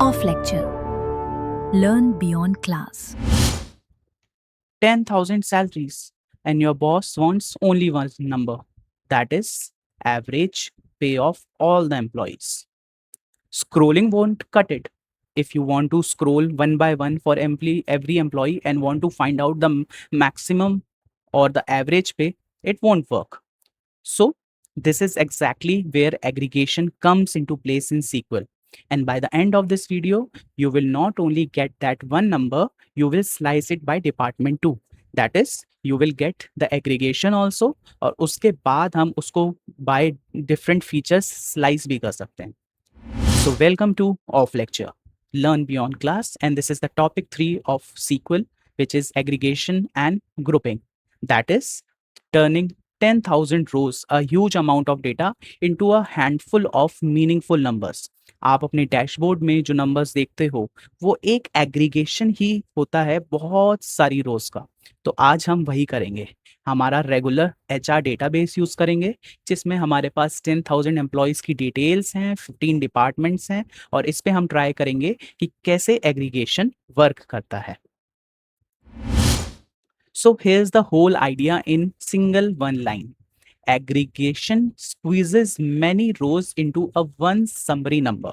Off lecture. Learn beyond class. 10,000 salaries, and your boss wants only one number, that is, average pay of all the employees. Scrolling won't cut it. If you want to scroll one by one for every employee and want to find out the maximum or the average pay, it won't work. So, this is exactly where aggregation comes into place in SQL. And by the end of this video, you will not only get that one number, you will slice it by department too. That is, you will get the aggregation also, और उसके बाद हम उसको by different features slice भी कर सकते हैं. So welcome to Off Lecture, Learn Beyond Class, and this is the topic 3 of SQL, which is aggregation and grouping. That is, turning 10,000 rows, a huge amount of data, into a handful of meaningful numbers. आप अपने dashboard में जो numbers देखते हो वो एक aggregation ही होता है बहुत सारी रोज का. तो आज हम वही करेंगे. हमारा रेगुलर एचआर डेटाबेस यूज करेंगे जिसमें हमारे पास 10,000 एम्प्लॉयज़ की डिटेल्स हैं, 15 डिपार्टमेंट्स हैं, और इस पे हम ट्राई करेंगे कि कैसे एग्रीगेशन वर्क करता है. So here's the whole idea in single one line. Aggregation squeezes many rows into a one summary number,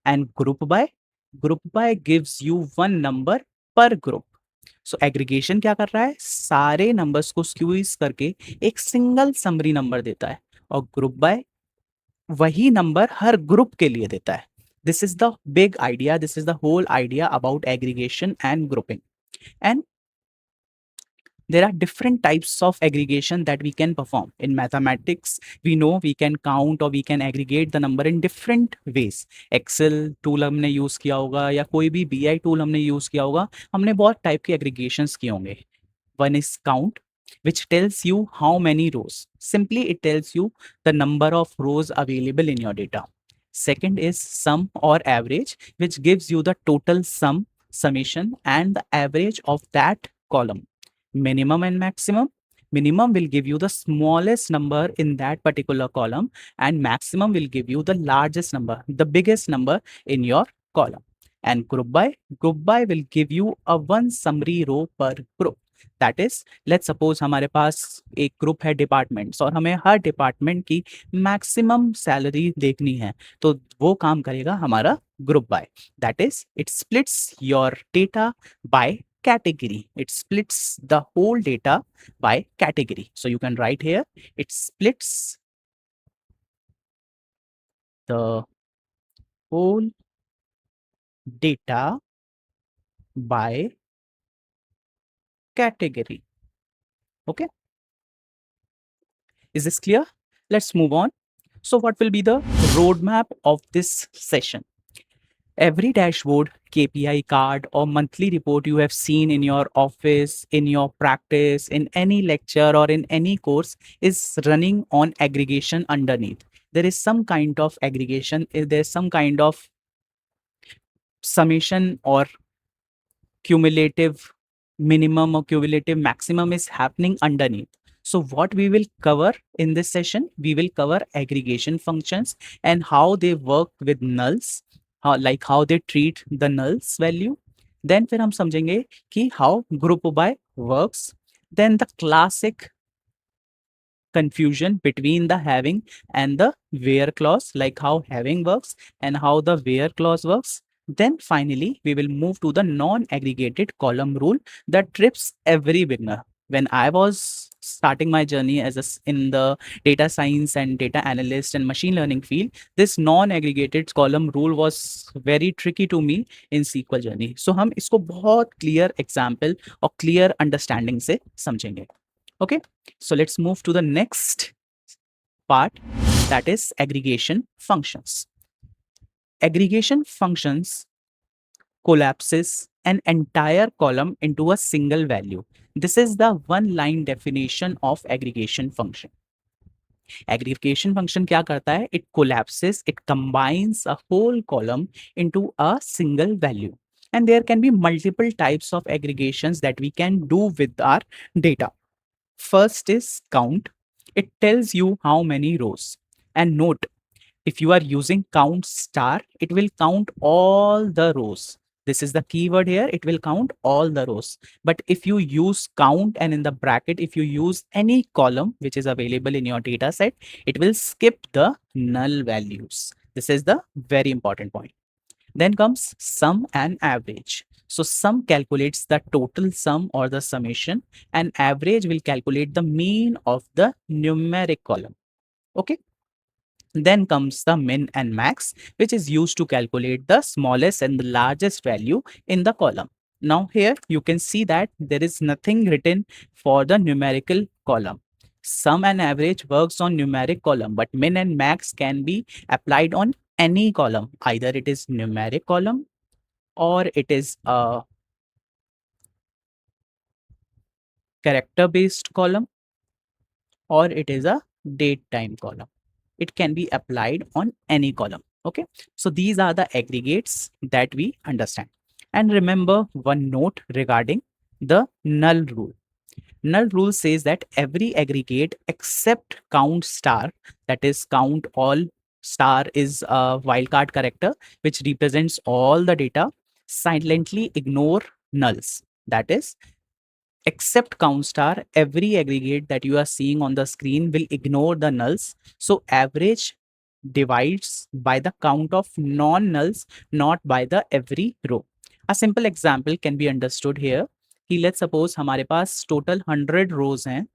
and group by gives you one number per group. So aggregation क्या कर रहा है, सारे numbers को squeeze करके एक single summary number देता है, और group by वही number हर group के लिए देता है. This is the big idea. This is the whole idea about aggregation and grouping. And there are different types of aggregation that we can perform. In mathematics, we know we can count or we can aggregate the number in different ways. Excel tool हमने use किया होगा या कोई भी BI tool हमने use किया होगा, हमने बहुत type के aggregations किए होंगे. One is count, which tells you how many rows. Simply it tells you the number of rows available in your data. Second is sum or average, which gives you the total sum, summation, and the average of that column. Minimum and maximum. Minimum will give you the smallest number in that particular column, and maximum will give you the largest number, the biggest number in your column. And group by will give you a one summary row per group. That is, let's suppose हमारे पास एक group है departments और हमें हर department की maximum salary देखनी है, तो वो काम करेगा हमारा group by. That is it splits your data bye category. It splits the whole data by category. So you can write here, it splits the whole data by category. Okay. Is this clear? Let's move on. So what will be the roadmap of this session? Every dashboard, KPI card, or monthly report you have seen in your office, in your practice, in any lecture, or in any course is running on aggregation underneath. There is some kind of aggregation, there's some kind of summation or cumulative minimum or cumulative maximum is happening underneath. So what we will cover in this session, we will cover aggregation functions and how they work with nulls, like how they treat the nulls value. Then फिर हम समझेंगे कि how group by works. Then the classic confusion between the having and the where clause, like how having works and how the where clause works. Then finally, we will move to the non-aggregated column rule that trips every beginner. When I was starting my journey in the data science and data analyst and machine learning field, this non-aggregated column rule was very tricky to me in SQL journey. So हम इसको बहुत clear example और clear understanding से समझेंगे. Okay, so let's move to the next part, that is aggregation functions. Aggregation functions collapses an entire column into a single value. This is the one line definition of aggregation function. Aggregation function क्या करता है? It collapses, it combines a whole column into a single value. And there can be multiple types of aggregations that we can do with our data. First is count. It tells you how many rows. And note, if you are using count star, it will count all the rows. This is the keyword here. It will count all the rows. But if you use count and in the bracket, if you use any column which is available in your data set, it will skip the null values. This is the very important point. Then comes sum and average. So sum calculates the total sum or the summation, and average will calculate the mean of the numeric column. Okay. Then comes the min and max, which is used to calculate the smallest and the largest value in the column. Now here you can see that there is nothing written for the numerical column. Sum and average works on numeric column, but min and max can be applied on any column. Either it is numeric column or it is a character based column or it is a date time column. It can be applied on any column. Okay, so these are the aggregates that we understand. And remember one note regarding the null rule. Null rule says that every aggregate except count star, that is count all star is a wildcard character which represents all the data, silently ignore nulls. That is, except count star, every aggregate that you are seeing on the screen will ignore the nulls. So average divides by the count of non-nulls, not by the every row. A simple example can be understood here कि let's suppose हमारे पास total 100 rows हैं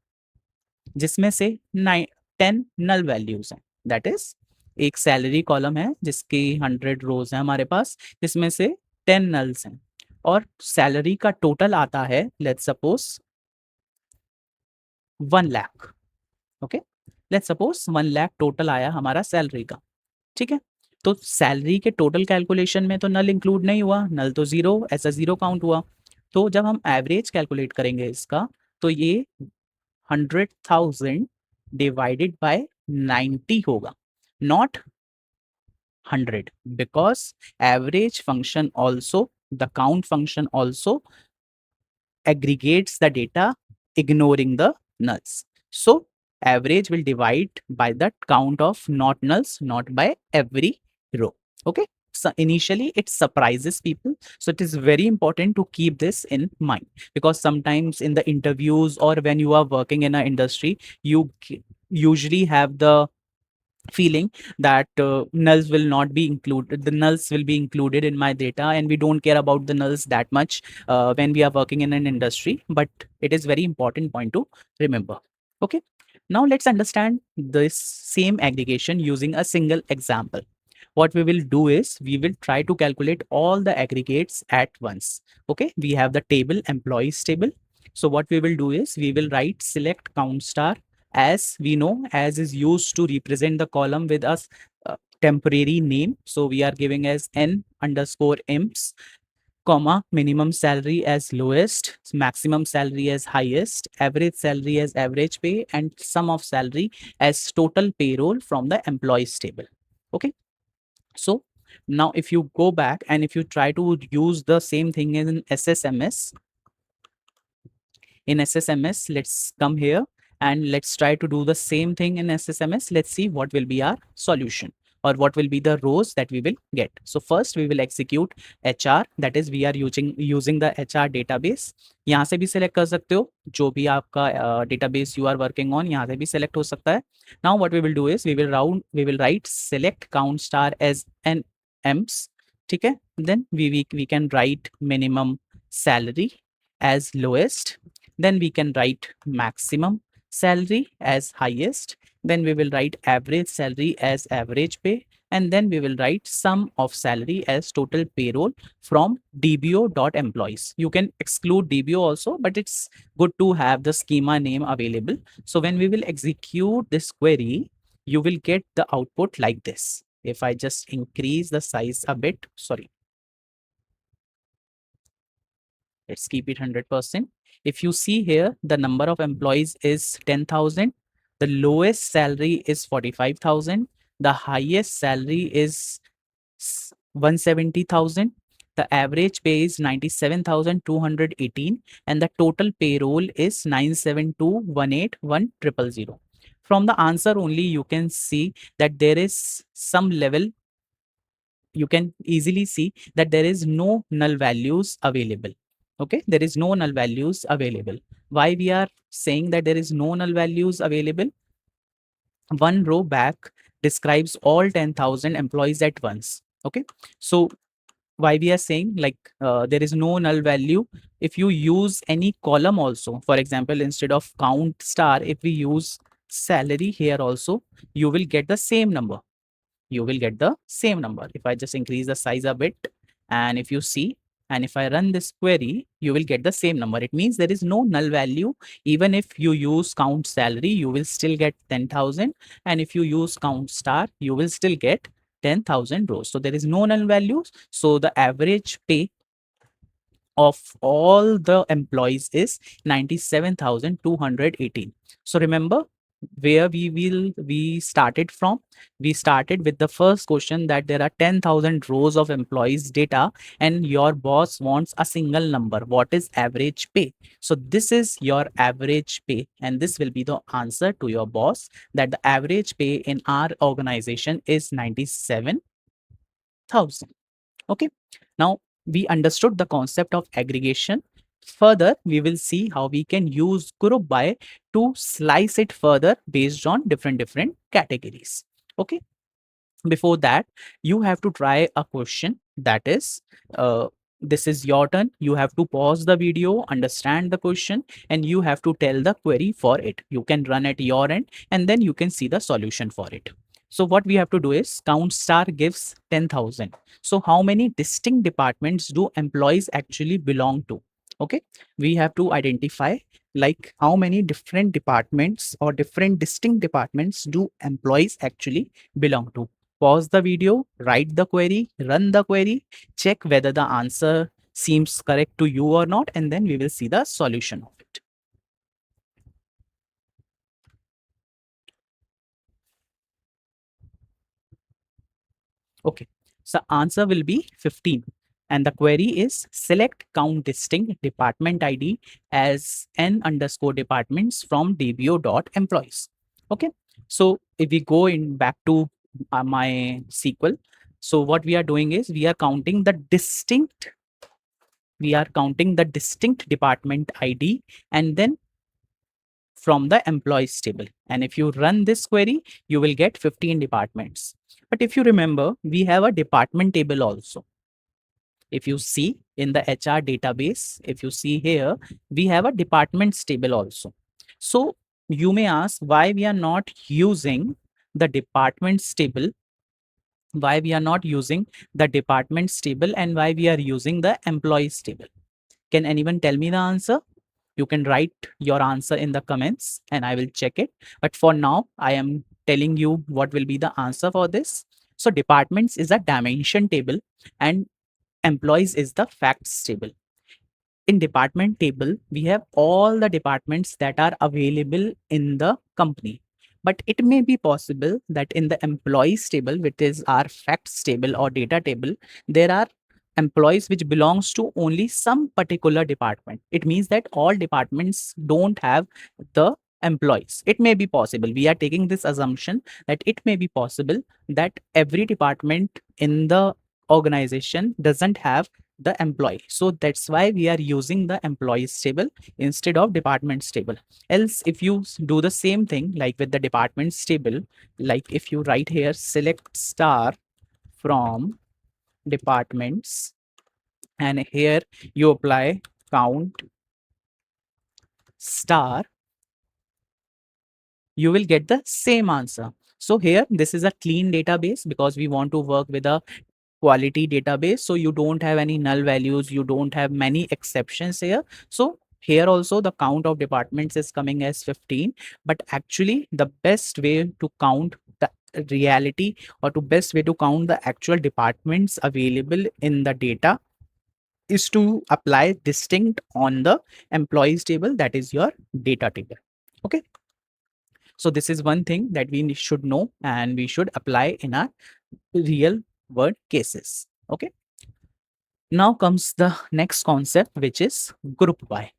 जिसमें से 10 null values हैं. That is, एक salary column है जिसकी 100 rows हैं हमारे पास जिसमें से 10 nulls हैं और salary का total आता है let's suppose 1 lakh. Okay, let's suppose 1 lakh total आया हमारा सैलरी का. ठीक है, तो सैलरी के टोटल कैलकुलेशन में तो नल इंक्लूड नहीं हुआ, नल तो जीरो, ऐसा जीरो काउंट हुआ. तो जब हम एवरेज कैलकुलेट करेंगे इसका तो ये 100,000 डिवाइडेड बाय 90 होगा, not 100, because average function also, the count function also aggregates the data ignoring the nulls. So average will divide by the count of not nulls, not by every row. Okay, so initially it surprises people, so it is very important to keep this in mind, because sometimes in the interviews or when you are working in an industry, you usually have the feeling that nulls will not be included, the nulls will be included in my data, and we don't care about the nulls that much when we are working in an industry, but it is very important point to remember. Okay, now let's understand this same aggregation using a single example. What we will do is we will try to calculate all the aggregates at once. Okay, we have the table, employees table. So what we will do is we will write select count star, as we know, as is used to represent the column with a temporary name. So we are giving as n underscore imps, comma, minimum salary as lowest, maximum salary as highest, average salary as average pay, and sum of salary as total payroll from the employees table. Okay, so now if you go back and if you try to use the same thing in SSMS, let's come here and let's try to do the same thing in SSMS. Let's see what will be our solution or what will be the rows that we will get. So first we will execute HR, that is we are using the HR database. यहाँ से भी select कर सकते हो, जो भी आपका database you are working on यहाँ से भी select हो सकता है. Now what we will do is we will write select count star as an emps. ठीक है, then we can write minimum salary as lowest, then we can write maximum salary as highest, then we will write average salary as average pay, and then we will write sum of salary as total payroll from dbo.employees. You can exclude dbo also, but it's good to have the schema name available. So when we will execute this query, you will get the output like this. If I just increase the size a bit, sorry, let's keep it 100%. If you see here, the number of employees is 10,000. The lowest salary is 45,000. The highest salary is 170,000. The average pay is 97,218, and the total payroll is 972,181,000. From the answer only, you can see that there is some level, you can easily see that there is no null values available. Okay, there is no null values available. Why we are saying that there is no null values available? One row back describes all 10,000 employees at once. Okay, so why we are saying like there is no null value? If you use any column also, for example, instead of count star, if we use salary here also, you will get the same number. You will get the same number. If I just increase the size a bit, and if you see, and if I run this query, you will get the same number. It means there is no null value. Even if you use count salary, you will still get 10,000. And if you use count star, you will still get 10,000 rows. So there is no null values. So the average pay of all the employees is 97,218. So remember where we started from. We started with the first question that there are 10,000 rows of employees data and your boss wants a single number. What is average pay? So this is your average pay, and this will be the answer to your boss, that the average pay in our organization is 97,000. Okay, now we understood the concept of aggregation. Further, we will see how we can use group by to slice it further based on different categories. Okay, before that, you have to try a question, that is, this is your turn. You have to pause the video, understand the question, and you have to tell the query for it. You can run at your end and then you can see the solution for it. So what we have to do is count star gives 10,000. So how many distinct departments do employees actually belong to? Okay, we have to identify like how many different departments or different distinct departments do employees actually belong to. Pause the video, write the query, run the query, check whether the answer seems correct to you or not, and then we will see the solution of it. Okay, so answer will be 15. And the query is select count distinct department ID as n underscore departments from dbo.employees. Okay, so if we go in back to my SQL, so what we are doing is we are counting the distinct department ID and then from the employees table. And if you run this query, you will get 15 departments. But if you remember, we have a department table also. If you see in the HR database, if you see here, we have a departments table also. So you may ask why we are not using the departments table, why we are not using the departments table, and why we are using the employees table. Can anyone tell me the answer? You can write your answer in the comments and I will check it. But for now, I am telling you what will be the answer for this. So departments is a dimension table and employees is the facts table. In department table, we have all the departments that are available in the company. But it may be possible that in the employees table, which is our facts table or data table, there are employees which belongs to only some particular department. It means that all departments don't have the employees. It may be possible. We are taking this assumption that it may be possible that every department in the organization doesn't have the employee. So that's why we are using the employees table instead of departments table. Else, if you do the same thing like with the departments table, like if you write here select star from departments and here you apply count star, you will get the same answer. So here this is a clean database because we want to work with a quality database, so you don't have any null values, you don't have many exceptions here. So here also the count of departments is coming as 15, but actually the best way to count the reality or to best way to count the actual departments available in the data is to apply distinct on the employees table, that is your data table. Okay, so this is one thing that we should know and we should apply in our real world cases. Okay, now comes the next concept, which is group by.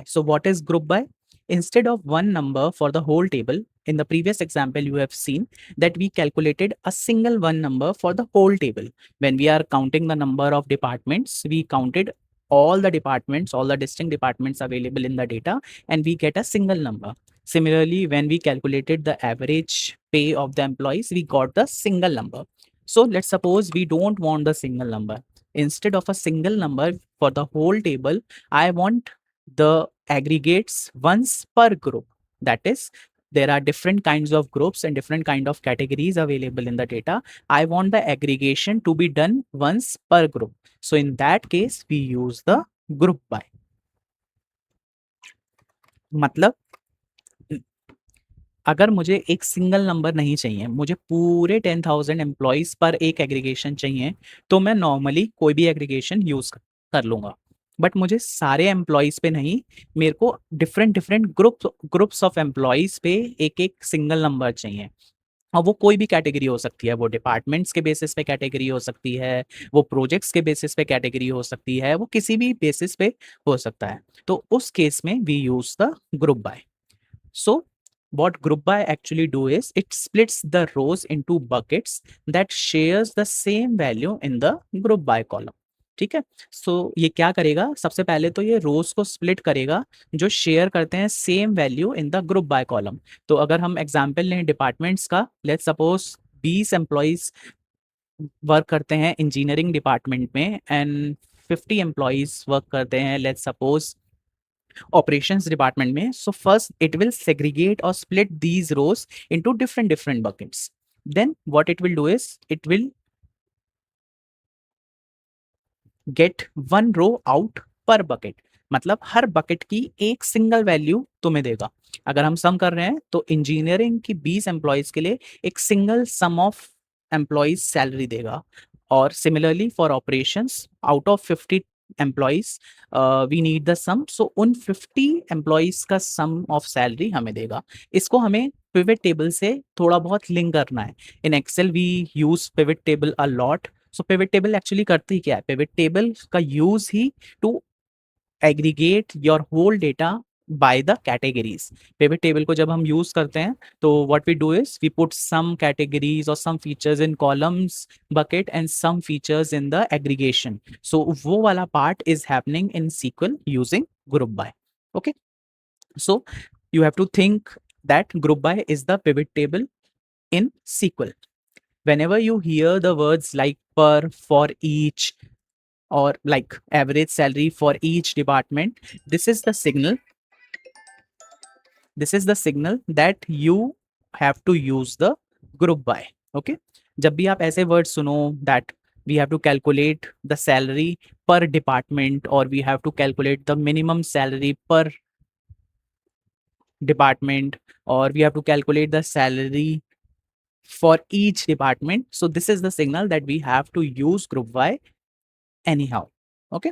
So what is group by? instead of one number for the whole table, in the previous example you have seen that we calculated a single one number for the whole table. When we are counting the number of departments, we counted all the departments, all the distinct departments available in the data, and we get a single number. Similarly, when we calculated the average pay of the employees, we got the single number. So let's suppose we don't want the single number. Instead of a single number for the whole table, I want the aggregates once per group. That is, there are different kinds of groups and different kind of categories available in the data. I want the aggregation to be done once per group. So in that case, we use the group by. मतलब अगर मुझे एक single number नहीं चाहिए, मुझे पूरे 10,000 employees पर एक एग्रीगेशन चाहिए, तो मैं नॉर्मली कोई भी एग्रीगेशन यूज कर लूंगा. बट मुझे सारे एम्प्लॉइज पे नहीं, मेरे को different different groups of employees पे एक एक सिंगल नंबर चाहिए. और वो कोई भी कैटेगरी हो सकती है, वो डिपार्टमेंट्स के बेसिस पे कैटेगरी हो सकती है, वो प्रोजेक्ट्स के बेसिस पे कैटेगरी हो सकती है, वो किसी भी बेसिस पे हो सकता है. तो उस केस में we use the group by. So what group by actually do is it splits the rows into buckets that shares the same value in the group by column. ठीक है. सो ये क्या करेगा, सबसे पहले तो ये रोज को स्प्लिट करेगा जो शेयर करते हैं same value in the group by column. तो अगर हम एग्जांपल लें डिपार्टमेंट्स का, लेट्स सपोज 20 एम्प्लॉइज वर्क करते हैं इंजीनियरिंग डिपार्टमेंट में एंड 50 एम्प्लॉइज वर्क करते हैं let's suppose operations department mein. So first it will segregate or split these rows into different buckets. Then what it will do is it will get one row out per bucket. मतलब हर bucket की एक single value तुम्हें देगा. अगर हम सम कर रहे हैं तो इंजीनियरिंग की 20 एम्प्लॉइज के लिए एक single sum of employees salary देगा. और similarly for operations out of 50 employees we need the sum, so उन 50 एम्प्लॉइज का सम ऑफ सैलरी हमें देगा. इसको हमें पिवट टेबल से थोड़ा बहुत लिंक करना है. In excel we use pivot table a lot. So pivot table actually करती क्या है, पिवट टेबल का यूज ही to aggregate your whole data by the categories. Pivot table को जब हम यूज करते हैं तो what we do is we put some categories और some features in columns bucket and some features in the aggregation. So वो वाला part is happening in SQL using group by. Okay, so you have to think that group by is the pivot table in SQL. Whenever you hear the words like per, for each, or like average salary for each department, this is the signal, that you have to use the group by. Okay, जब भी आप ऐसे word सुनो that we have to calculate the salary per department or we have to calculate the minimum salary per department or we have to calculate the salary for each department, so this is the signal that we have to use group by anyhow. Okay,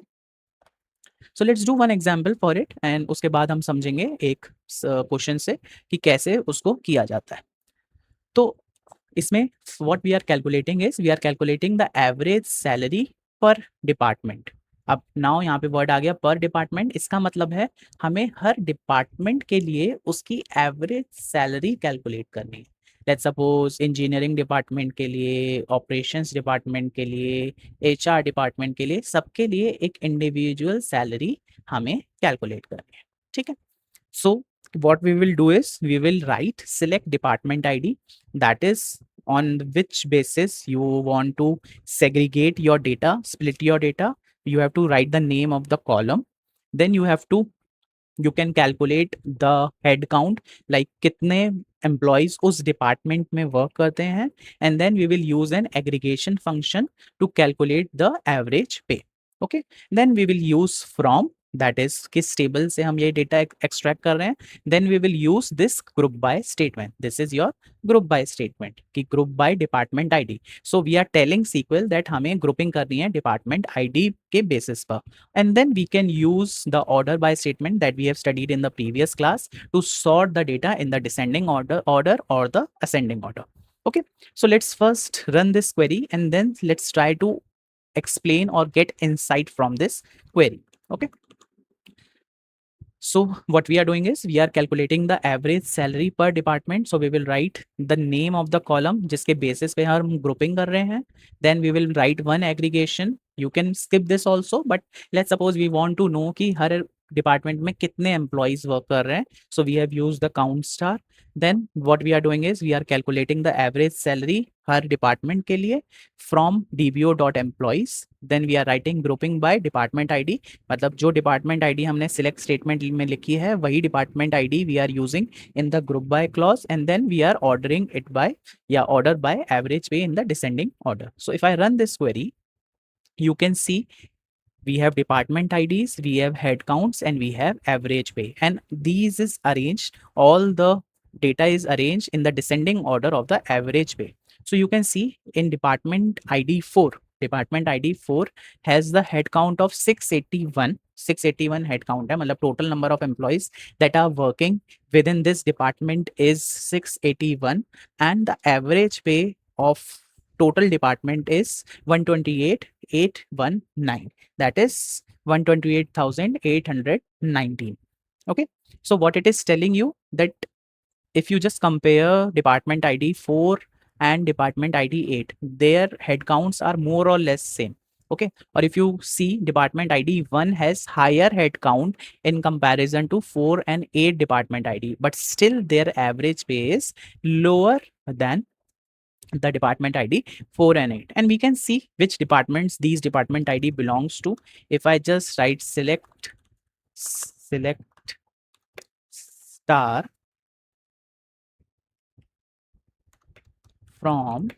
so let's do one example for it and उसके बाद हम समझेंगे एक question से कि कैसे उसको किया जाता है. तो इसमें what we are calculating is we are calculating the average salary per department. अब नाउ यहाँ पे वर्ड आ गया पर डिपार्टमेंट. इसका मतलब है हमें हर डिपार्टमेंट के लिए उसकी एवरेज सैलरी कैलकुलेट करनी है. लेट्स सपोज इंजीनियरिंग डिपार्टमेंट के लिए, ऑपरेशंस डिपार्टमेंट के लिए, एचआर डिपार्टमेंट के लिए, सबके लिए एक इंडिविजुअल सैलरी हमें कैलकुलेट करनी है. ठीक है. सो what we will do is we will write select department ID, that is on which basis you want to segregate your data, split your data. You have to write the name of the column. Then you can calculate the head count, like कितने employees उस department में work करते हैं, and then we will use an aggregation function to calculate the average pay. Okay, then we will use from, that is किस table से हम ये data extract कर रहे हैं. Then we will use this group by statement. This is your group by statement कि group by department ID. So we are telling SQL that हमें grouping करनी है department ID के basis पर. And then we can use the order by statement that we have studied in the previous class to sort the data in the descending order or the ascending order. Okay, so let's first run this query and then let's try to explain or get insight from this query. Okay, So what we are doing is we are calculating the average salary per department. So we will write the name of the column जिसके basis पे हम grouping कर रहे हैं. Then we will write one aggregation. You can skip this also, but let's suppose we want to know कि हर department में कितने employees work कर रहे हैं. So we have used the count star. Then what we are doing is we are calculating the average salary her department के लिए from dbo.employees. Then we are writing grouping by department ID. मतलब जो department ID हमने select statement में लिखी है वही department ID we are using in the group by clause and then we are ordering it by या order by average pay in the descending order. So if I run this query you can see we have department IDs, we have head counts, and we have average pay, and these is arranged, all the data is arranged in the descending order of the average pay. So you can see in department ID 4, department ID 4 has the head count of 681 head count है, मतलब total number of employees that are working within this department is 681, and the average pay of total department is 128,819, that is 128,819. Okay, so what it is telling you that if you just compare department ID 4 and department ID 8, their head counts are more or less same. Okay, or if you see department ID 1 has higher head count in comparison to 4 and 8 department ID, but still their average pay is lower than the department ID 4 and 8, and we can see which departments these department ID belongs to. If I just write select star from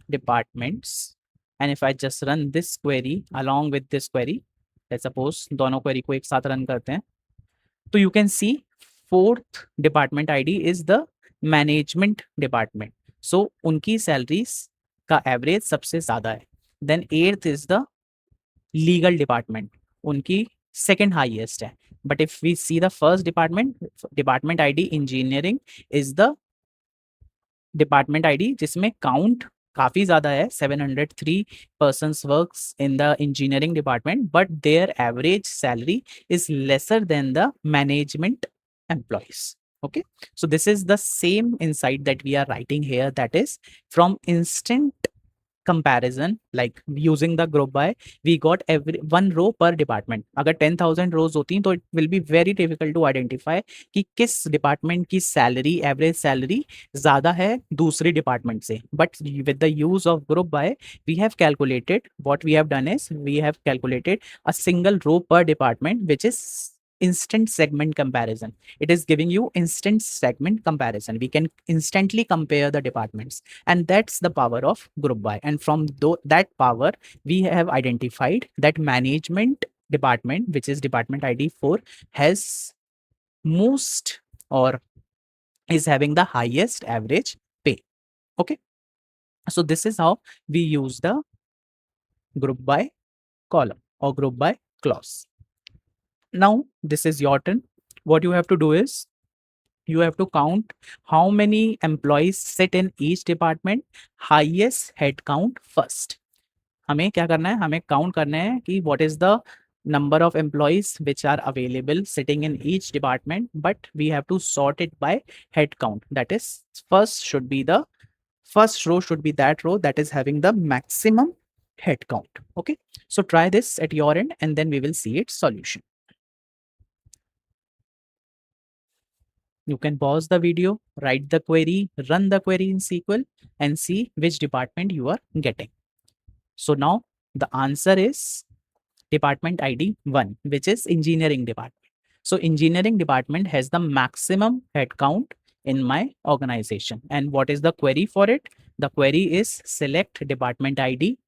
departments, and if I just run this query along with this query, let's suppose दोनों query को एक साथ run करते हैं, तो you can see fourth department ID is the management department. So उनकी salaries का average सबसे ज़्यादा है. Then eighth is the legal department, उनकी second highest है. But if we see the first department, department ID engineering is the department ID जिसमें count काफी ज्यादा है. 703 persons works in the engineering department, but their average salary is lesser than the management employees. Okay, so this is the same insight that we are writing here, that is from instant comparison, like using the group by, we got every one row per department. अगर 10,000 rows होती तो it will be very difficult to identify कि किस department की salary, average salary ज़्यादा है दूसरी department से. But with the use of group by, we have calculated, what we have done is we have calculated a single row per department, which is instant segment comparison. It is giving you instant segment comparison. We can instantly compare the departments, and that's the power of group by. And from that power, we have identified that management department, which is department ID 4, has most or is having the highest average pay. Okay, so this is how we use the group by column or group by clause. Now this is your turn. What you have to do is you have to count how many employees sit in each department, highest head count first. हमें क्या करना है, हमें count करना है कि what is the number of employees which are available sitting in each department, but we have to sort it by head count. That is, first row should be that row that is having the maximum head count. Okay, so try this at your end and then we will see its solution. You can pause the video, write the query, run the query in SQL, and see which department you are getting. So now the answer is department ID 1, which is engineering department. So engineering department has the maximum head count in my organization. And what is the query for it? The query is select department ID,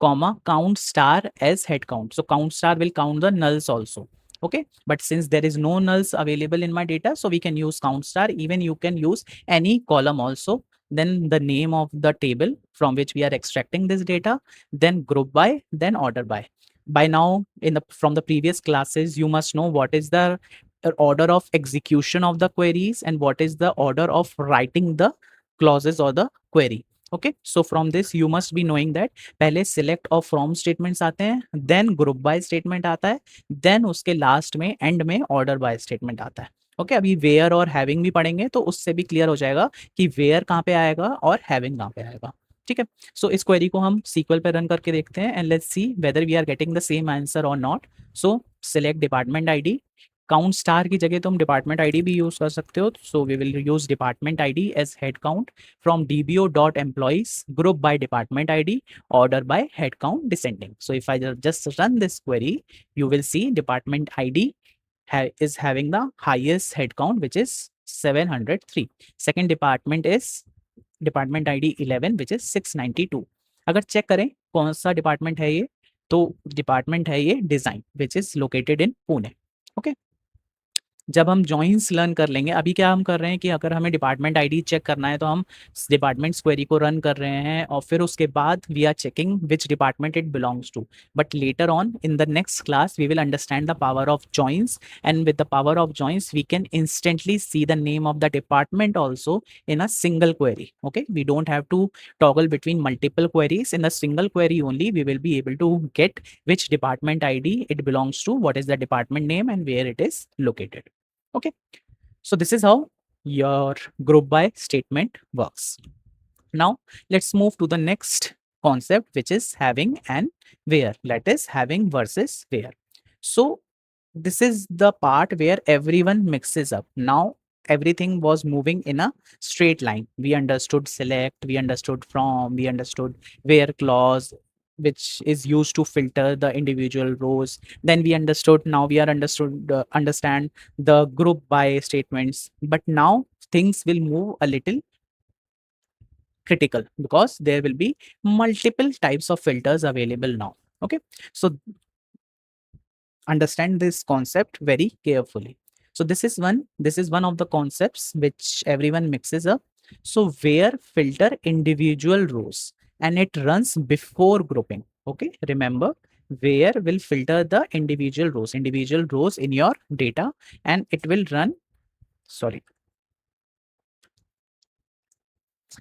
comma, count star as head count. So count star will count the nulls also. Okay, but since there is no nulls available in my data, so we can use count star. Even you can use any column also, then the name of the table from which we are extracting this data, then group by, then order by. By now, from the previous classes, you must know what is the order of execution of the queries and what is the order of writing the clauses or the query. Okay, so from this you must be knowing that पहले select और from statements आते हैं, then group by statement आता है, then उसके last में and में order by statement आता है। ओके, अभी वेयर और हैविंग भी पढ़ेंगे तो उससे भी क्लियर हो जाएगा कि वेयर कहाँ पे आएगा और हैविंग कहाँ पे आएगा। ठीक है, सो इस क्वेरी को हम SQL पे रन करके देखते हैं and let's see whether we are getting the same answer और not. So select department ID, count star की जगह तुम डिपार्टमेंट आईडी भी यूज कर सकते हो, so we will use department ID as head count from dbo.employees group by department id order by headcount descending. So if I just run this query, you will see department id is having the highest headcount, which is 703. Second department is department id 11, which is 692. अगर check करें कौन सा department है ये, तो department है ये design, which is located in Pune. Okay, जब हम जॉइंस लर्न कर लेंगे, अभी क्या हम कर रहे हैं कि अगर हमें डिपार्टमेंट आईडी चेक करना है तो हम डिपार्टमेंट क्वेरी को रन कर रहे हैं और फिर उसके बाद we are checking which department it belongs to. But later on in the next class we will understand the power of joins, and with the power of joins we can instantly see the name of the department also in a single query. Okay, we don't have to toggle between multiple queries. In a single query only we will be able to get which department id it belongs to, what is the department name, and where it is located. Okay, so this is how your group by statement works. Now let's move to the next concept, which is having and where. That is having versus where. So this is the part where everyone mixes up. Now everything was moving in a straight line. We understood select, we understood from, we understood where clause, which is used to filter the individual rows. Then we understood, now we are understand the group by statements. But now things will move a little critical because there will be multiple types of filters available now. Okay, so understand this concept very carefully. So this is one of the concepts which everyone mixes up. So where filter individual rows and it runs before grouping. Okay, remember, where will filter the individual rows in your data, and it will run, sorry,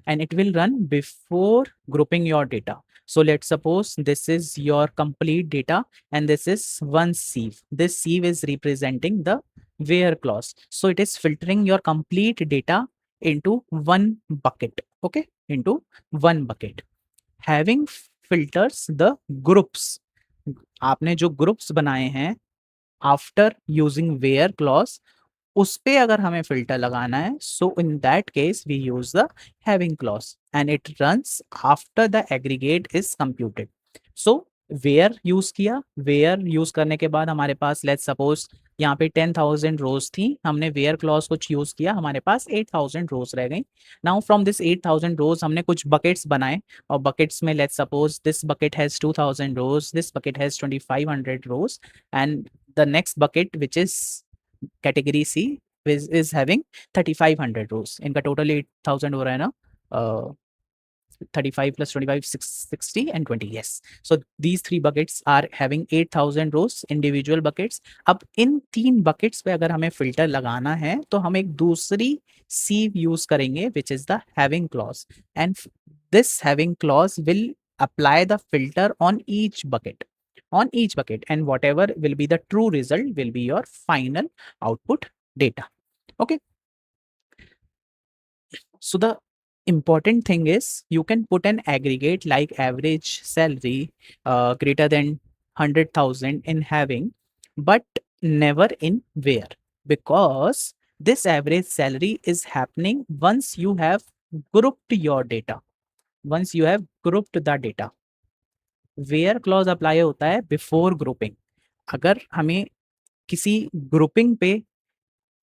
and it will run before grouping your data. So let's suppose this is your complete data and this is one sieve. This sieve is representing the where clause. So it is filtering your complete data into one bucket. Okay, into one bucket. Having filters the groups. आपने जो groups बनाए हैं after using var clause, उस पे अगर हमें filter लगाना है, so in that case we use the having clause and it runs after the aggregate is computed. So where use किया, वेयर यूज करने के बाद हमारे पास लेट्स सपोज यहाँ पे 10,000 रोज थी, हमने वेयर क्लॉज कुछ यूज किया, हमारे पास 8,000 रोज रह गई। नाउ फ्रॉम दिस 8,000 रोज हमने कुछ बकेट्स बनाए और बकेट्स में let's suppose this bucket has 2,000 rows, this bucket has 2,500 rows, and the next bucket which is category C is having 3,500 rows. इनका टोटल 8,000 हो रहा है ना, 35 plus 25, 60 and 20. Yes, so these three buckets are having 8,000 rows, individual buckets. अब इन तीन buckets पे अगर हमें filter लगाना है तो हम एक दूसरी sieve use करेंगे, which is the having clause, and this having clause will apply the filter on each bucket, and whatever will be the true result will be your final output data. Okay, so the important thing is you can put an aggregate like average salary greater than 100,000 in having, but never in where, because this average salary is happening once you have grouped your data, once you have grouped the data. Where clause apply होता है before grouping. अगर हमें किसी grouping पे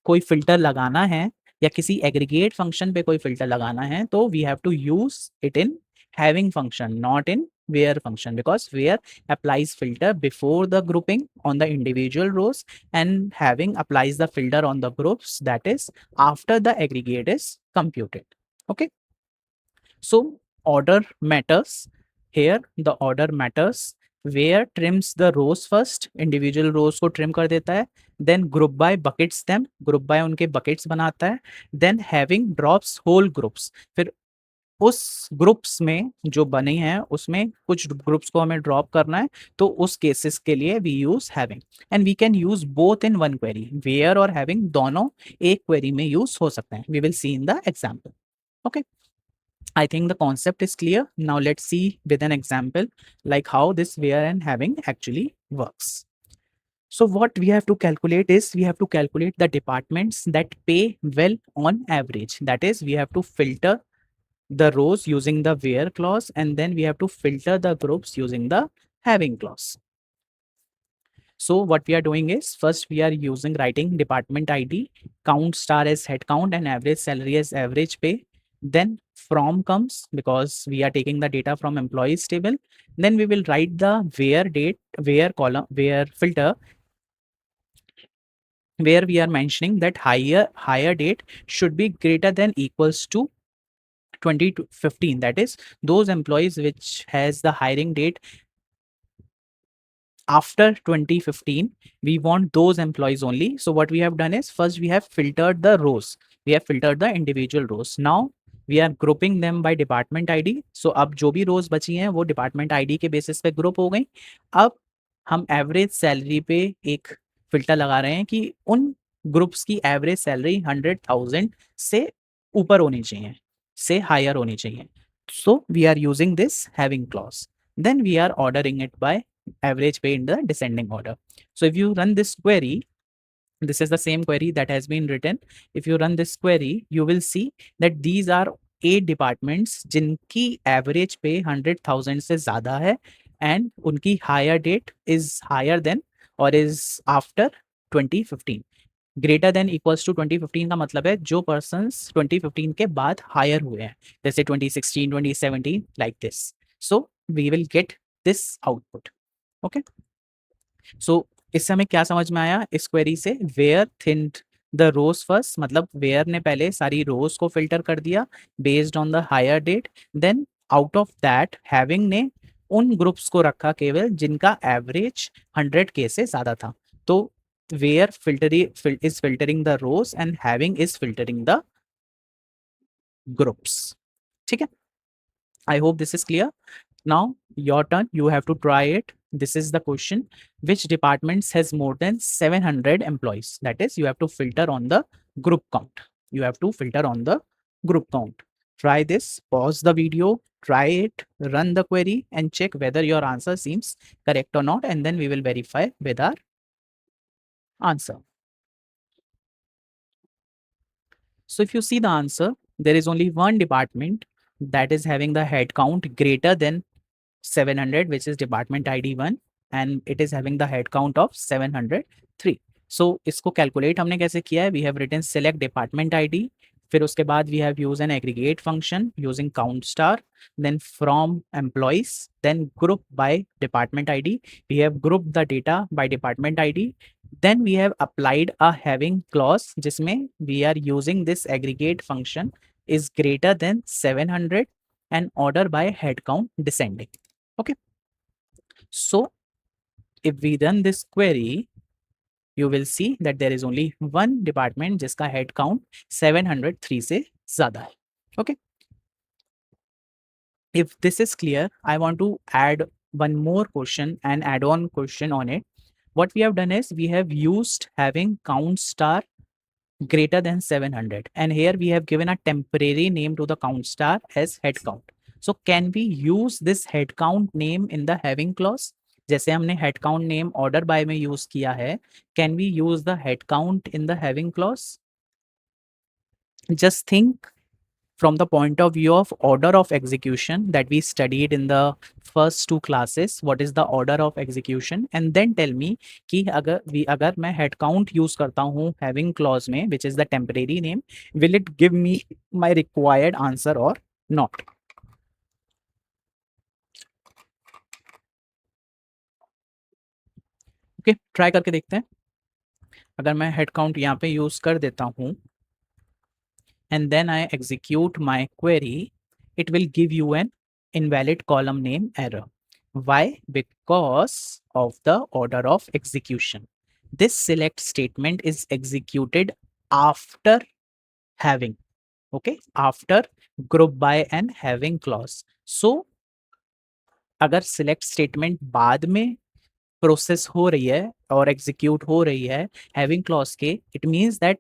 कोई filter लगाना है या किसी एग्रीगेट फंक्शन पे कोई फिल्टर लगाना है तो we have to use it in having function, not in where function, because where applies filter before the grouping on the individual rows and having applies the filter on the groups, that is after the aggregate is computed. Okay, so order matters here, the order matters. Where trims the rows first, individual rows को trim कर देता है, then group by buckets them, group by उनके buckets बनाता है, then having drops whole groups, फिर उस groups में जो बने हैं उसमें कुछ ग्रुप्स को हमें ड्रॉप करना है, तो उस केसेस के लिए we use having, and we can use both in one query. Where और हैविंग दोनों एक क्वेरी में यूज हो सकते हैं। We will see in the example. Okay, I think the concept is clear. Now let's see with an example like how this where and having actually works. So what we have to calculate is we have to calculate the departments that pay well on average. That is, we have to filter the rows using the where clause, and then we have to filter the groups using the having clause. So what we are doing is first we are using writing department ID, count star as head count, and average salary as average pay. Then from comes because we are taking the data from employees table. Then we will write the where date, where column, where filter, where we are mentioning that higher date should be greater than equals to 20 to 15. That is, those employees which has the hiring date after 2015, we want those employees only. So what we have done is first we have filtered the rows. We have filtered the individual rows. Now we are grouping them by department ID. So अब जो भी rows बची हैं वो department ID के basis पे group हो गई। अब हम average salary पे एक filter लगा रहे हैं कि उन groups की average salary 100,000 से ऊपर होनी चाहिए, से higher होनी चाहिए। So we are using this having clause. Then we are ordering it by average pay in the descending order. So if you run this query, this is the same query that has been written. If you run this query, you will see that these are 8 departments जिनकी average pay 100,000 से ज़्यादा है, and उनकी higher date is higher than or is after 2015. Greater than equals to 2015 का मतलब है जो persons 2015 के बाद हायर हुए हैं, जैसे 2016, 2017 like this. So we will get this output. Okay, so इससे हमें क्या समझ में आया इस क्वेरी से? वेयर थिंड द रोज फर्स्ट, मतलब वेयर ने पहले सारी रोज को फिल्टर कर दिया based on the hire date. Then out of that having ने उन ग्रुप्स को रखा केवल जिनका एवरेज 100K से ज्यादा था. तो where is filtering the rows and having is filtering the groups. ठीक है, I hope this is clear. Now your turn, you have to try it. This is the question: which departments has more than 700 employees? That is, you have to filter on the group count. You have to filter on the group count. Try this, pause the video, try it, run the query and check whether your answer seems correct or not, and then we will verify with our answer. So if you see the answer, there is only one department that is having the head count greater than 700, which is department ID 1, and it is having the head count of 703. So इसको calculate हमने कैसे किया है? We have written select department ID, फिर उसके बाद we have used an aggregate function using count star, then from employees, then group by department ID. We have grouped the data by department ID. Then we have applied a having clause जिसमें we are using this aggregate function is greater than 700 and order by head count descending. Okay, so if we run this query, you will see that there is only one department जिसका head count 703 से ज़्यादा है. Okay, if this is clear, I want to add one more question and add-on question on it. What we have done is we have used having count star greater than 700, and here we have given a temporary name to the count star as head count. So can we use this head count name in the having clause? जैसे हमने head count name order by में use किया है, can we use the head count in the having clause? Just think from the point of view of order of execution that we studied in the first two classes. What is the order of execution? And then tell me कि अगर मैं head count use करता हूँ having clause में, which is the temporary name, will it give me my required answer or not? Okay, try करके देखते हैं. अगर मैं head count यहाँ पे use कर देता हूँ and then I execute my query, it will give you an invalid column name error. Why? Because of the order of execution. This select statement is executed after having, okay, after group by and having clause. So अगर select statement बाद में process हो रही है और execute हो रही है हैविंग क्लॉज के, it means that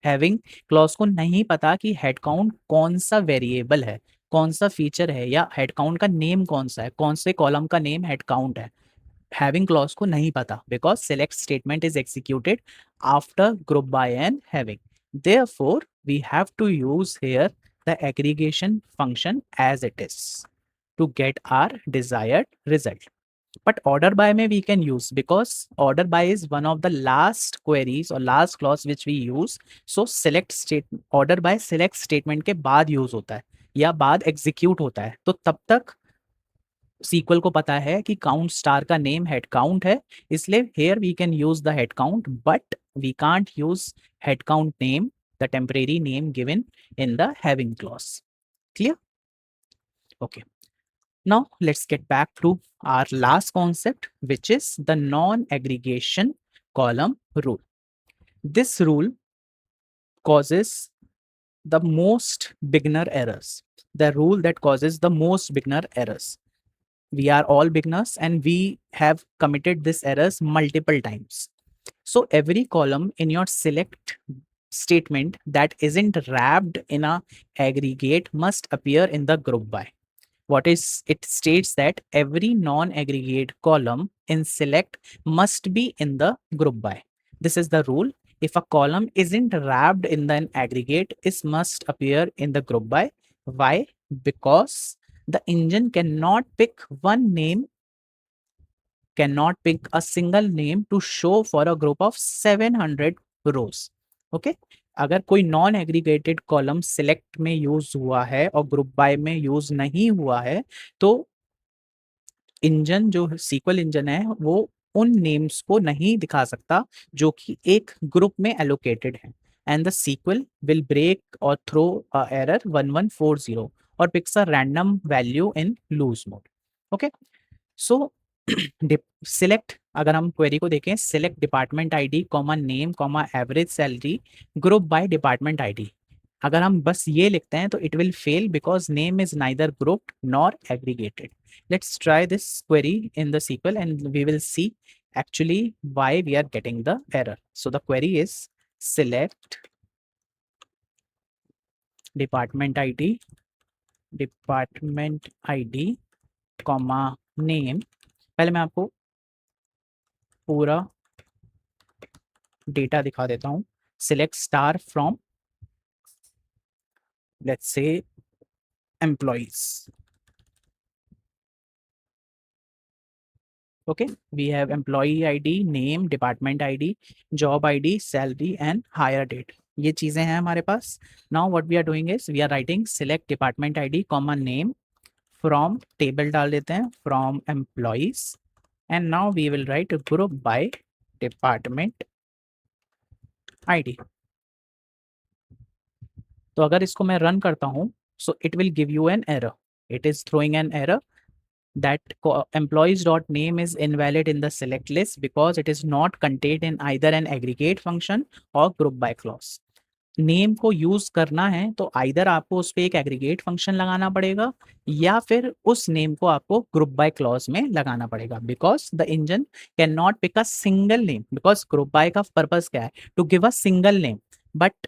having clause को नहीं पता कि हेड काउंट कौन सा वेरिएबल है, कौन सा फीचर है, या हेड काउंट का नेम कौन सा है, कौन से कॉलम का नेम हेड काउंट है. हैविंग क्लॉज को नहीं पता because select statement is executed after group by and having. Therefore we have to use here the aggregation function as it is to get our desired result. But order by may we can use because order by is one of the last queries or last clause which we use. So select state order by select statement के बाद use होता है या बाद execute होता है, तो तब तक SQL को पता है कि count star का name head count है, इसलिए here we can use the head count but we can't use head count name, the temporary name given in the having clause. Clear? Okay. Now let's get back to our last concept, which is the non-aggregation column rule. This rule causes the most beginner errors. The rule that causes the most beginner errors. We are all beginners and we have committed these errors multiple times. So every column in your select statement that isn't wrapped in a aggregate must appear in the group by. What is it states that every non-aggregate column in select must be in the group by. This is the rule. If a column isn't wrapped in an aggregate, it must appear in the group by. Why? Because the engine cannot pick one name, cannot pick a single name to show for a group of 700 rows. Okay? अगर कोई non aggregated column select में use हुआ है और group by में use नहीं हुआ है, तो इंजन जो सीक्वल इंजन है वो उन नेम्स को नहीं दिखा सकता जो कि एक ग्रुप में एलोकेटेड है, and the sequel will break और थ्रो अ एरर 1140 और picks a random value in loose mode. Okay, so select, अगर हम क्वेरी को देखें, select department ID comma name comma average salary group by department ID. अगर हम बस ये लिखते हैं तो it will fail because name is neither grouped nor aggregated. Let's try this query in the SQL and we will see actually why we are getting the error. So the query is select department ID comma name. पहले मैं आपको पूरा data दिखा देता हूँ. Select star from let's say employees. Okay, we have employee ID, name, department ID, job ID, salary and hire date. ये चीजें हैं हमारे पास. Now what we are doing is we are writing select department ID comma name from table डाल देते हैं from employees, and now we will write group by department ID. तो अगर इसको मैं रन करता हूँ, so it will give you an error. It is throwing an error that employees.name is invalid in the select list because it is not contained in either an aggregate function or group by clause. Name को use करना है तो either आपको उस पर एक aggregate function लगाना पड़ेगा या फिर उस नेम को आपको ग्रुप बाय क्लॉज में लगाना पड़ेगा, because the engine can not pick a single name, because group by का पर्पस क्या है, to give a single name, but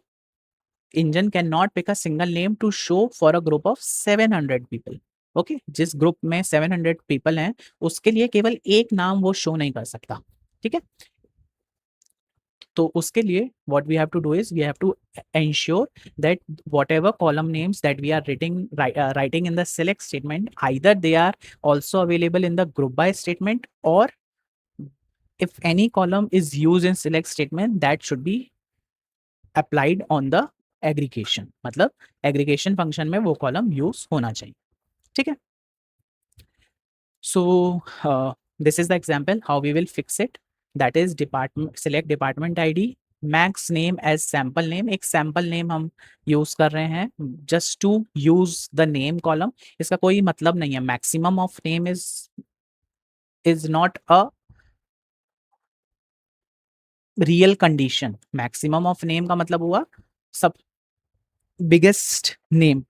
engine can not pick a single name to show for a group of 700 people. Okay, जिस group में 700 people हैं उसके लिए केवल एक नाम वो शो नहीं कर सकता. ठीक है, तो उसके लिए what we have to do is we have to ensure that whatever column names that we are writing in the select statement, either they are also available in the group by statement, or if any column is used in select statement that should be applied on the aggregation. मतलब aggregation function में वो column use होना चाहिए. ठीक है, so this is the example how we will fix it. That is select department ID, max name as sample name. एक sample name हम use कर रहे हैं just to use the name column. इसका कोई मतलब नहीं है. Maximum of name is not a real condition. Maximum of name का मतलब हुआ सब biggest name.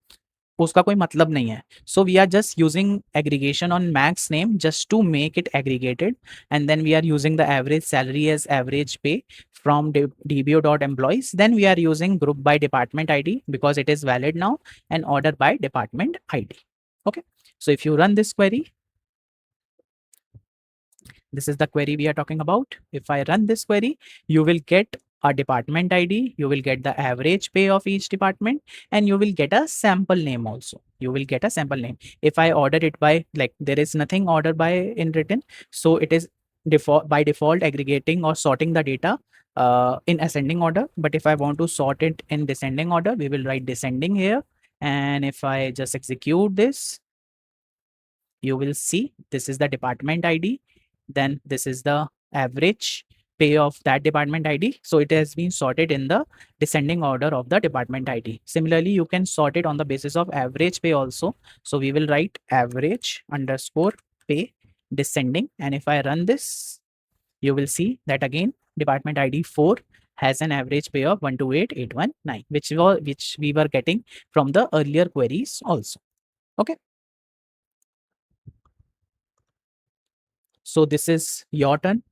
उसका कोई मतलब नहीं है. So we are just using aggregation on max name just to make it aggregated, and then we are using the average salary as average pay from dbo.employees. Then we are using group by department id because it is valid now, and order by department id. Okay, so if you run this query, this is the query we are talking about. If I run this query, you will get a department ID, you will get the average pay of each department, and you will get a sample name also. You will get a sample name. If I order it by, like, there is nothing order by in written, so it is default by default aggregating or sorting the data in ascending order. But if I want to sort it in descending order, we will write descending here. And if I just execute this, you will see this is the department ID. Then this is the average pay of that department ID. So it has been sorted in the descending order of the department ID. Similarly, you can sort it on the basis of average pay also. So we will write average underscore pay descending. And if I run this, you will see that again, department ID 4 has an average pay of 128,819, which we were getting from the earlier queries also. Okay. So this is your turn.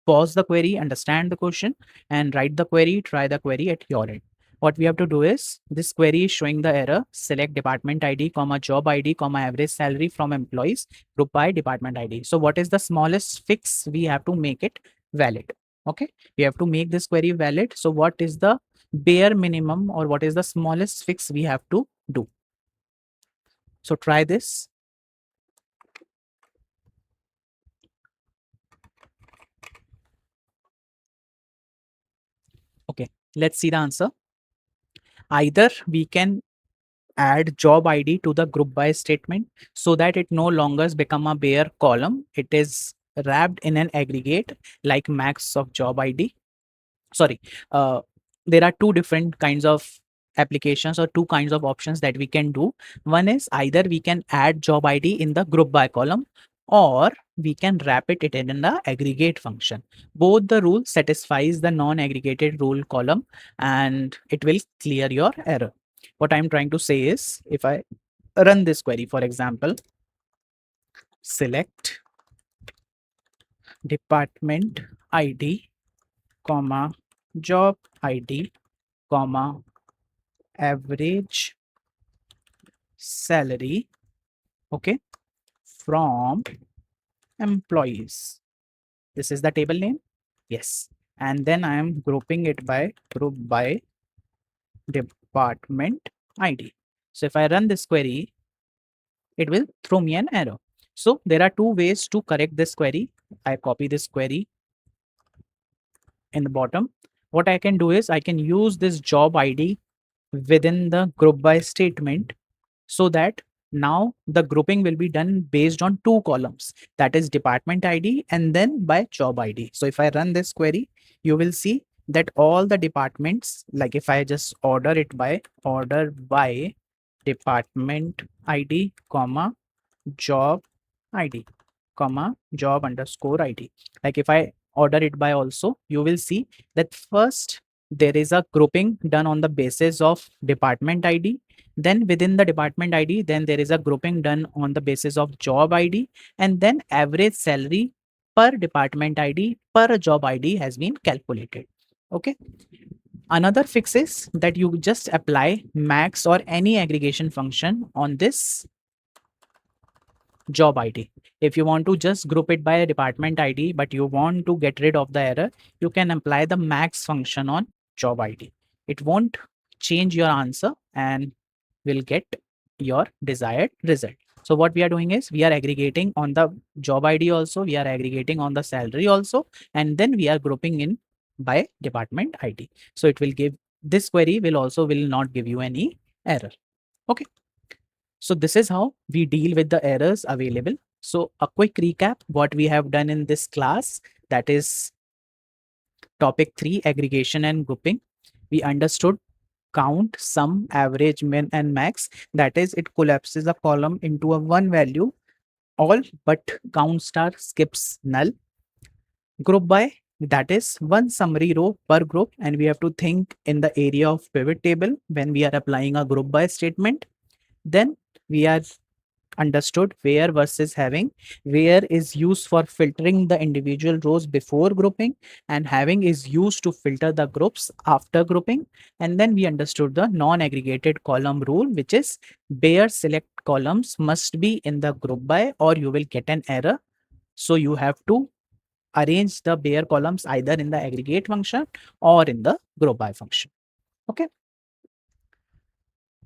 Pause the query, understand the question, and write the query, try the query at your end. What we have to do is, this query is showing the error. Select department ID, comma job ID, comma average salary from employees, group by department ID. So what is the smallest fix we have to make it valid? Okay, we have to make this query valid. So what is the bare minimum, or what is the smallest fix we have to do? So try this. Okay, let's see the answer. Either we can add job ID to the group by statement so that it no longer become a bare column. It is wrapped in an aggregate like max of job ID. Sorry, there are two different kinds of applications or two kinds of options that we can do. One is either we can add job ID in the group by column, or we can wrap it in the aggregate function. Both the rule satisfies the non-aggregated rule column, and it will clear your error. What I'm trying to say is, if I run this query, for example, select department ID, comma job ID, comma average salary, okay, from employees. This is the table name. Yes. And then I am grouping it by group by department ID. So if I run this query, it will throw me an error. So there are two ways to correct this query. I copy this query in the bottom. What I can do is I can use this job ID within the group by statement, so that now the grouping will be done based on two columns, that is department ID and then by job ID. So if I run this query, you will see that all the departments, like if I just order by department ID, comma job ID, comma job underscore ID. Like if I order it by also, you will see that first there is a grouping done on the basis of department ID. Then within the department ID, then there is a grouping done on the basis of job ID, and then average salary per department ID per job ID has been calculated. Okay. Another fix is that you just apply max or any aggregation function on this job ID. If you want to just group it by a department ID, but you want to get rid of the error, you can apply the max function on job ID. It won't change your answer and will get your desired result. So what we are doing is we are aggregating on the job ID also, we are aggregating on the salary also, and then we are grouping in by department ID. So it will give, this query will not give you any error. Okay. So this is how we deal with the errors available. So a quick recap, what we have done in this class, that is topic 3, aggregation and grouping. We understood count, sum, average, min and max. That is, it collapses a column into a one value, all but count star skips null. Group by, that is one summary row per group, and we have to think in the area of pivot table when we are applying a group by statement. Then we are understood where versus having. Where is used for filtering the individual rows before grouping, and having is used to filter the groups after grouping. And then we understood the non-aggregated column rule, which is bare select columns must be in the group by or you will get an error. So you have to arrange the bare columns either in the aggregate function or in the group by function. Okay.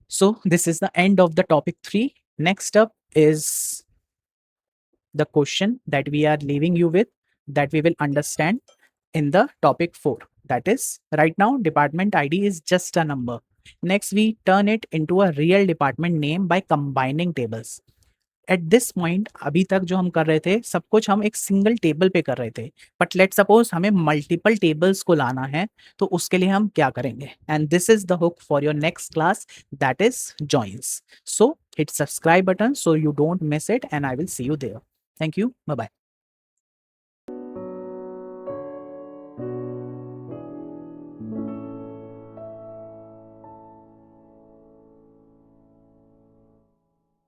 So this is the end of the topic 3. Next up is the question that we are leaving you with, that we will understand in the topic 4. That is, right now department ID is just a number. Next we turn it into a real department name by combining tables. At this point अभी तक जो हम कर रहे थे सब कुछ हम एक सिंगल टेबल पे कर रहे थे, बट लेट सपोज हमें मल्टीपल टेबल्स को लाना है, तो उसके लिए हम क्या करेंगे? And this is the hook for your next class, that is joins. So hit subscribe button so you don't miss it, and I will see you there. Thank you. Bye bye.